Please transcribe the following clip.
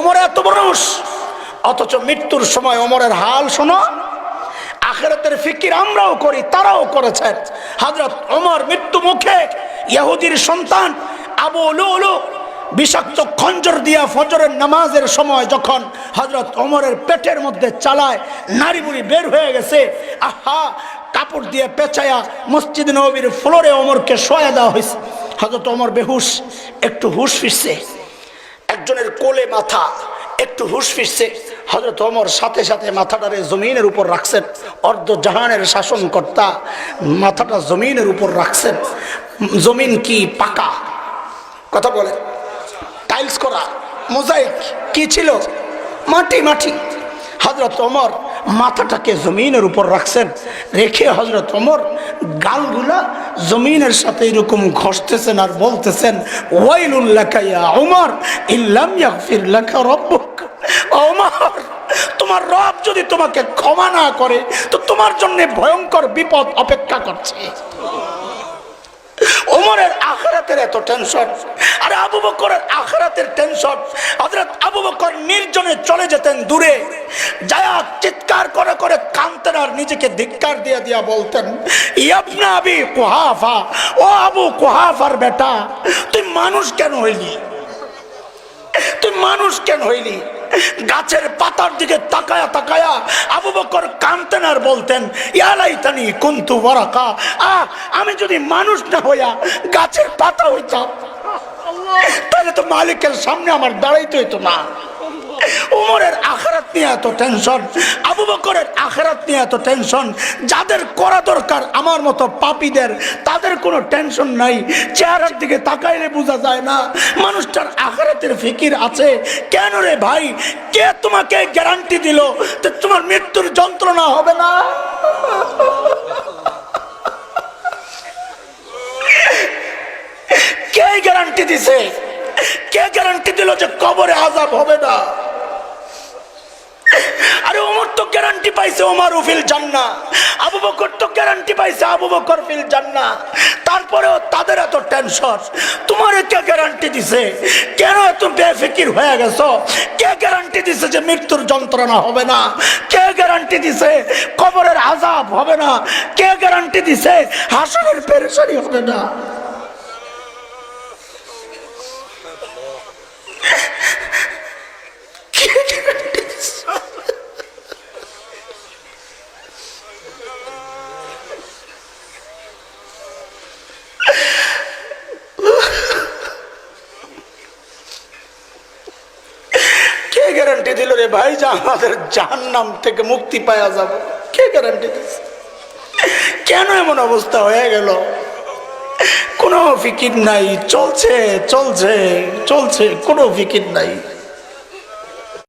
ওমর এত মানুষ, অথচ মৃত্যুর সময় ওমরের হাল শোনো। আখিরাতের ফিকির আমরাও করি, তারাও করেছেন। হযরত ওমর মৃত্যু মুখে ইহুদির সন্তান আবু লুলু বিষাক্ত খঞ্জর দিয়া ফজরের নামাজের সময় যখন হযরত ওমরের পেটের মধ্যে চালায় নাড়ি বুড়ি বের হয়ে গেছে, আহা, কাপড় দিয়ে পেঁচায়া মসজিদ নববীর ফ্লোরে ওমরকে শোয়া দেওয়া হয়েছে। হযরত ওমর বেহুশ, একটু হুশ ফিরছে, একজনের কোলে মাথা, একটু হুশ ফিরছে। হযরত ওমর সাথে সাথে মাথাটারে জমিনের উপর রাখছেন। অর্ধ জাহানের শাসনকর্তা মাথাটা জমিনের উপর রাখছেন। জমিন কি পাকা? কথা বলে, টাইলস করা, মোজাইক কি ছিল? মাটি মাটি। হযরত ওমর মাথাটাকে জমিনের উপর রাখছেন, রেখে হযরত ওমর গালগুলা জমিনের সাথে এরকম ঘষতেছেন আর বলতেছেন, ওয়াইলুল লাকা ইয়া ওমর ইল্লাম ইয়াগফির লাকা রাব্বুক। ওমর, তোমার রব যদি তোমাকে ক্ষমা না করে তো তোমার জন্য ভয়ঙ্কর বিপদ অপেক্ষা করছে। ওমরের আখিরাতের এত টেনশন, আর আবু বকরের আখিরাতের টেনশন। হযরত আবু বকর নির্জনে চলে যেতেন দূরে, যায়া চিৎকার করে করে কাঁদতেন আর নিজেকে ধিক্কার দিয়ে দিয়া বলতেন, ইবনে আবি কুহাফা, ও আবু কুহাফার বেটা, তুই মানুষ কেন হইলি? তুই মানুষ কেন হইলি? গাছের পাতার দিকে তাকায়া তাকায়া আবু বকর কাঁদতেন আর বলতেন, ইয়া লাইতানি কুনতু ওয়ারাকা, আমি যদি মানুষ না হইয়া গাছের পাতা হইতাম তাহলে তো মালিকের সামনে আমার দাঁড়াইতে হইতো না। ওমরের আখিরাত নিয়ে এত টেনশন, আবু বকরের আখিরাত নিয়ে এত টেনশন। যাদের করা দরকার আমার মতো পাপীদের, তাদের কোনো টেনশন নাই। চেহারার দিকে তাকাইলে বোঝা যায় না মানুষটার আখিরাতের ফিকির আছে। কেন রে ভাই, কে তোমাকে গ্যারান্টি দিল যে তোমার মৃত্যুর যন্ত্রণা হবে না? কে গ্যারান্টি দিছে? কে গ্যারান্টি দিল যে কবরে আযাব হবে না? আরে ওমর তো গ্যারান্টি পাইছে ওমর ফিল জান্নাহ, আবু বকর তো গ্যারান্টি পাইছে আবু বকর ফিল জান্নাহ। তারপরেও তাদের এত টেনশন। তোমারে কে গ্যারান্টি দিছে? কেন এত বেফিকির হয়ে গেছো? কে গ্যারান্টি দিছে যে মৃত্যুর যন্ত্রণা হবে না? কে গ্যারান্টি দিছে কবরের আযাব হবে না? কে গ্যারান্টি দিছে হাসরের পেরেশানি হবে না? কে গ্যারান্টি দিল রে ভাই যে আমাদের জাহান্নাম থেকে মুক্তি পাওয়া যাবে? কে গ্যারান্টি দিচ্ছে? কেন এমন অবস্থা হয়ে গেল? কোনো ফিকির নাই, চলছে চলছে চলছে, কোনো ফিকির নাই।